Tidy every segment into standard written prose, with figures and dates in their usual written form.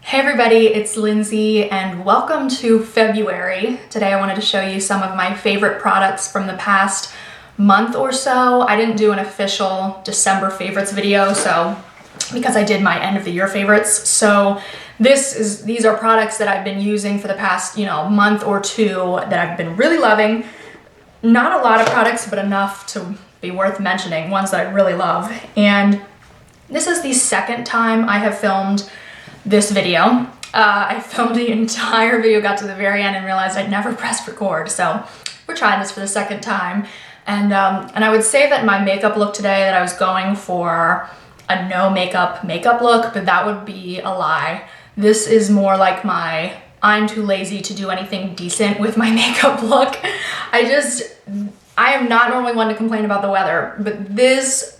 Hey everybody, it's Lindsay and welcome to February. Today I wanted to show you some of my favorite products from the past month or so. I didn't do an official December favorites video, because I did my end of the year favorites. So these are products that I've been using for the past, month or two that I've been really loving. Not a lot of products, but enough to be worth mentioning, ones that I really love. And this is the second time I have filmed this video. I filmed the entire video, got to the very end and realized I'd never pressed record. So we're trying this for the second time. And I would say that my makeup look today, that I was going for a no makeup look, but that would be a lie. This is more like my I'm too lazy to do anything decent with my makeup look. I am not normally one to complain about the weather, but this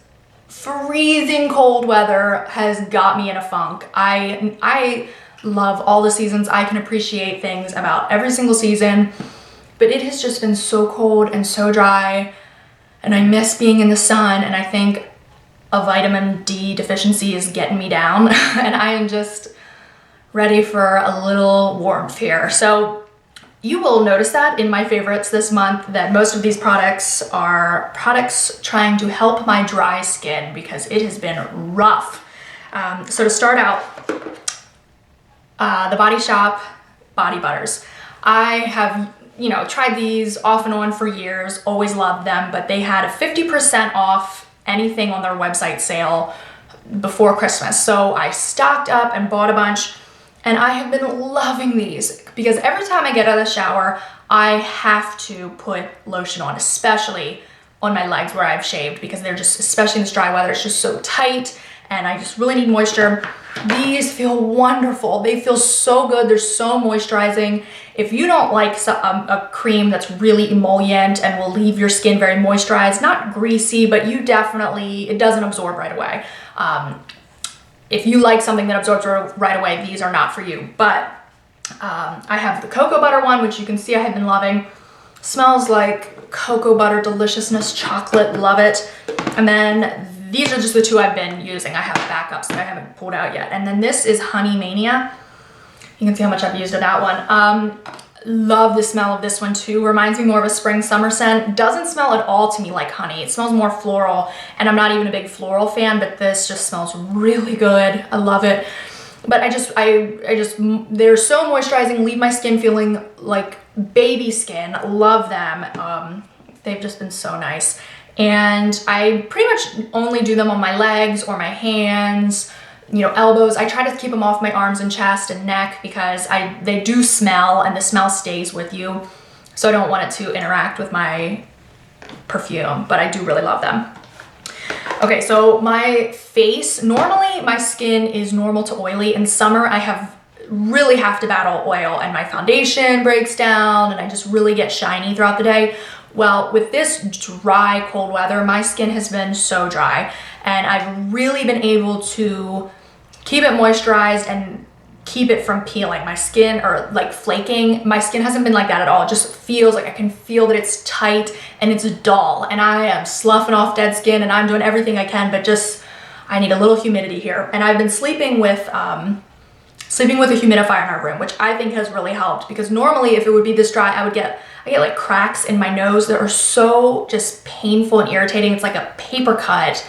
freezing cold weather has got me in a funk. I love all the seasons. I can appreciate things about every single season, but it has just been so cold and so dry, and I miss being in the sun, and I think a vitamin D deficiency is getting me down, and I am just ready for a little warmth here. So you will notice that in my favorites this month that most of these products are products trying to help my dry skin because it has been rough. So to start out, the Body Shop Body Butters. I have, tried these off and on for years, always loved them, but they had a 50% off anything on their website sale before Christmas. So I stocked up and bought a bunch. And I have been loving these because every time I get out of the shower, I have to put lotion on, especially on my legs where I've shaved, because they're just, especially in this dry weather, it's just so tight and I just really need moisture. These feel wonderful. They feel so good. They're so moisturizing. If you don't like a cream that's really emollient and will leave your skin very moisturized, not greasy, but it doesn't absorb right away. If you like something that absorbs right away, these are not for you. But I have the cocoa butter one, which you can see I have been loving. Smells like cocoa butter deliciousness, chocolate, love it. And then these are just the two I've been using. I have backups that I haven't pulled out yet. And then this is Honeymania. You can see how much I've used of that one. Love the smell of this one too. Reminds me more of a spring summer scent. Doesn't smell at all to me like honey. It smells more floral, and I'm not even a big floral fan, but this just smells really good. I love it. But they're so moisturizing, leave my skin feeling like baby skin. Love them. They've just been so nice. And I pretty much only do them on my legs or my hands, elbows. I try to keep them off my arms and chest and neck because they do smell, and the smell stays with you. So I don't want it to interact with my perfume, but I do really love them. Okay, so my face, normally my skin is normal to oily. In summer, I really have to battle oil, and my foundation breaks down and I just really get shiny throughout the day. Well, with this dry, cold weather, my skin has been so dry, and I've really been able to keep it moisturized and keep it from peeling. My skin, or like flaking, my skin hasn't been like that at all. It just feels like I can feel that it's tight and it's dull, and I am sloughing off dead skin, and I'm doing everything I can, but I need a little humidity here. And I've been sleeping with a humidifier in our room, which I think has really helped, because normally if it would be this dry, I get like cracks in my nose that are so just painful and irritating. It's like a paper cut,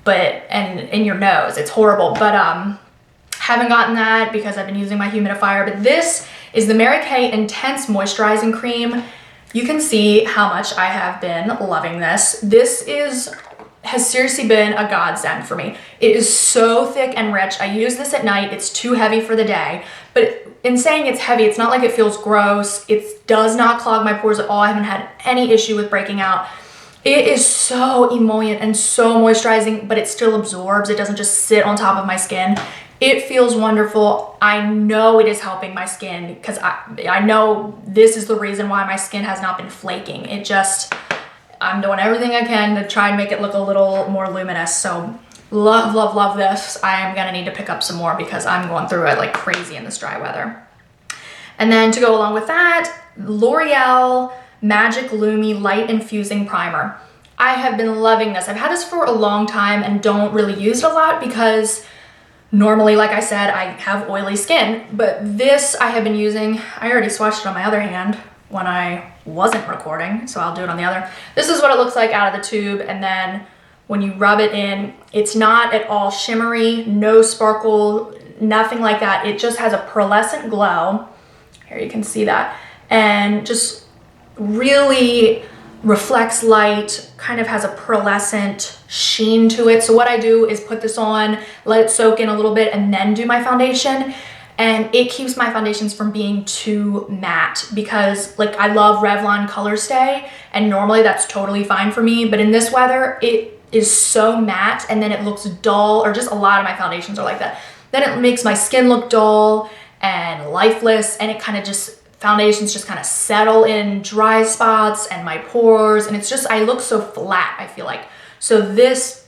and in your nose. It's horrible. But haven't gotten that because I've been using my humidifier. But this is the Mary Kay Intense Moisturizing Cream. You can see how much I have been loving this. This has seriously been a godsend for me. It is so thick and rich. I use this at night. It's too heavy for the day, but in saying it's heavy, it's not like it feels gross. It does not clog my pores at all. I haven't had any issue with breaking out. It is so emollient and so moisturizing, but it still absorbs. It doesn't just sit on top of my skin. It feels wonderful. I know it is helping my skin because I know this is the reason why my skin has not been flaking. I'm doing everything I can to try and make it look a little more luminous. So love, love, love this. I am gonna need to pick up some more because I'm going through it like crazy in this dry weather. And then to go along with that, L'Oreal Magic Lumi Light Infusing Primer. I have been loving this. I've had this for a long time and don't really use it a lot because Normally, like I said, I have oily skin, but this I have been using, I already swatched it on my other hand when I wasn't recording, so I'll do it on the other. This is what it looks like out of the tube, and then when you rub it in, it's not at all shimmery, no sparkle, nothing like that. It just has a pearlescent glow. Here you can see that. And just really reflects light, kind of has a pearlescent sheen to it. So what I do is put this on, let it soak in a little bit, and then do my foundation. And it keeps my foundations from being too matte, because like I love Revlon Color Stay, and normally that's totally fine for me. But in this weather, it is so matte, and then it looks dull, or just a lot of my foundations are like that. Then it makes my skin look dull and lifeless, and it kind of just, foundations just kind of settle in dry spots and my pores, and it's just, I look so flat, I feel like. So this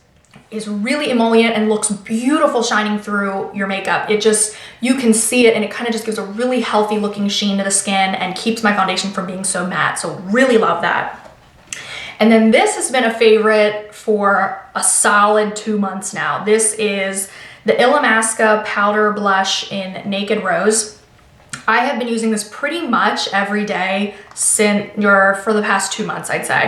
is really emollient and looks beautiful shining through your makeup. It just, you can see it, and it kind of just gives a really healthy looking sheen to the skin and keeps my foundation from being so matte. So really love that. And then this has been a favorite for a solid 2 months now. This is the Illamasqua Powder Blush in Naked Rose. I have been using this pretty much every day for the past 2 months, I'd say.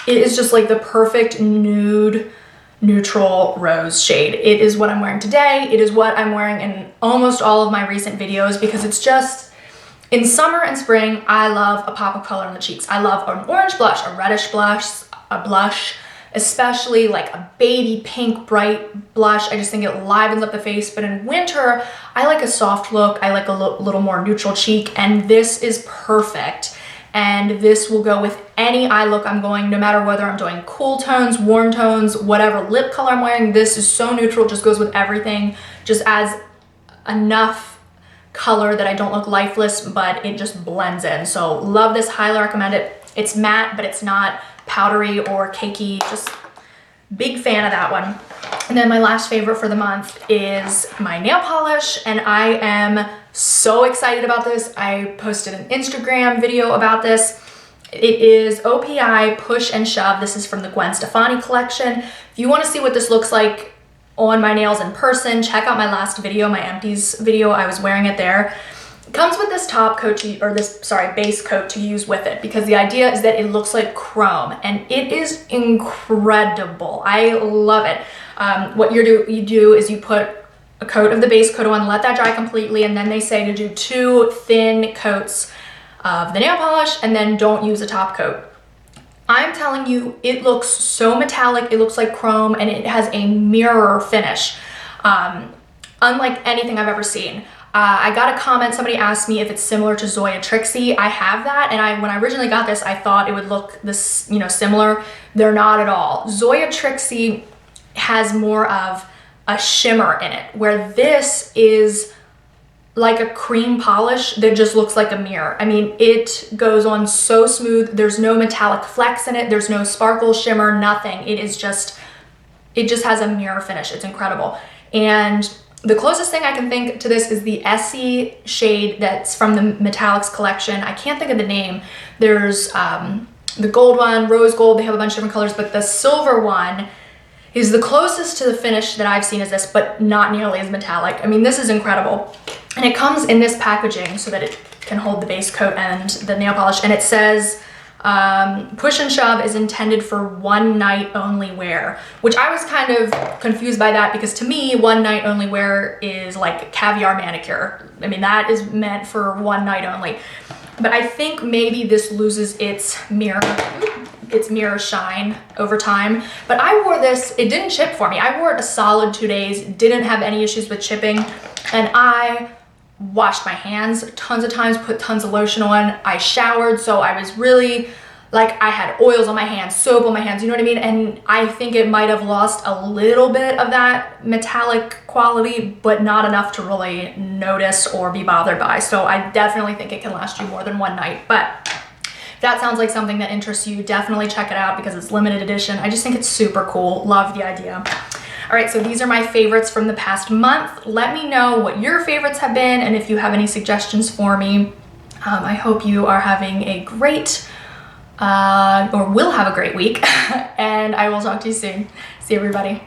It is just like the perfect nude, neutral rose shade. It is what I'm wearing today. It is what I'm wearing in almost all of my recent videos, because it's just, in summer and spring, I love a pop of color in the cheeks. I love an orange blush, a reddish blush, especially like a baby pink bright blush. I just think it livens up the face. But in winter, I like a soft look. I like a little more neutral cheek, and this is perfect. And this will go with any eye look I'm going, no matter whether I'm doing cool tones, warm tones, whatever lip color I'm wearing. This is so neutral, just goes with everything. Just adds enough color that I don't look lifeless, but it just blends in. So love this, highly recommend it. It's matte, but it's not powdery or cakey. Just big fan of that one. And then my last favorite for the month is my nail polish, and I am so excited about this. I posted an Instagram video about this. It is OPI Push and Shove. This is from the Gwen Stefani collection. If you want to see what this looks like on my nails in person, check out my last video, my empties video. I was wearing it there. It comes with this top coat base coat to use with it, because the idea is that it looks like chrome, and it is incredible. I love it. What you do is you put a coat of the base coat on, let that dry completely, and then they say to do 2 thin coats of the nail polish, and then don't use a top coat. I'm telling you, it looks so metallic, it looks like chrome, and it has a mirror finish, unlike anything I've ever seen. I got a comment, somebody asked me if it's similar to Zoya Trixie. I have that, and when I originally got this, I thought it would look this, similar. They're not at all. Zoya Trixie has more of a shimmer in it, where this is like a cream polish that just looks like a mirror. I mean, it goes on so smooth. There's no metallic flecks in it. There's no sparkle, shimmer, nothing. It just has a mirror finish. It's incredible. And the closest thing I can think to this is the Essie shade that's from the Metallics collection. I can't think of the name. There's the gold one, rose gold. They have a bunch of different colors, but the silver one is the closest to the finish that I've seen as this, but not nearly as metallic. I mean, this is incredible. And it comes in this packaging so that it can hold the base coat and the nail polish. And it says, Push and Shove is intended for one night only wear, which I was kind of confused by that, because to me, one night only wear is like caviar manicure. I mean, that is meant for one night only. But I think maybe this loses its mirror shine over time. But I wore this, it didn't chip for me. I wore it a solid 2 days, didn't have any issues with chipping, and I washed my hands tons of times, put tons of lotion on. I showered, so I was really, like, I had oils on my hands, soap on my hands, you know what I mean? And I think it might have lost a little bit of that metallic quality, but not enough to really notice or be bothered by. So I definitely think it can last you more than one night. But if that sounds like something that interests you, definitely check it out, because it's limited edition. I just think it's super cool. Love the idea. All right, so these are my favorites from the past month. Let me know what your favorites have been, and if you have any suggestions for me. I hope you are having a great, or will have a great week, and I will talk to you soon. See everybody.